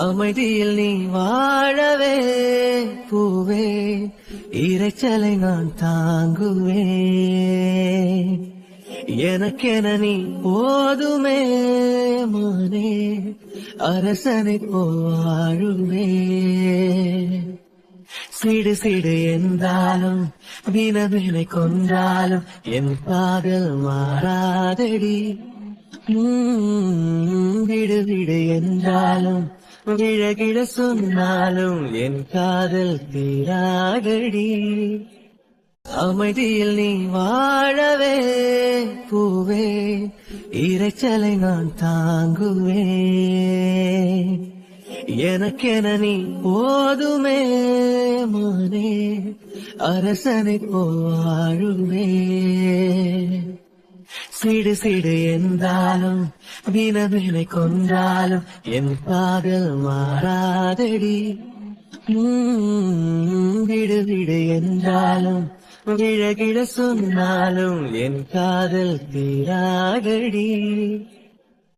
அமைதியில் நீ வாழவே பூவே, இரைச்சலை நான் தாங்குவேன். எனக்கென நீ போதுமே மானே, அரசனை போவாழுமே. சிடு சிடு என்றாலும் வினவினை கொன்றாலும் என் காதல் மாறாதடி. விடு விடு என்றாலும் விழகிட சொன்னாலும் என் காதல் தீராதடி. அமைதியில் நீ வாழவே பூவே, இரைச்சலை நான் தாங்குவேன். எனக்கென நீ போதுமே மானே, அரசனை போவாழுமே. சிடு சிடு என்றாலும் வினவினை கொன்றாலும் என் காதல் மாறாதடி. விடு விடு என்றாலும் விழகிட சொன்னாலும் என் காதல் தீராதடி.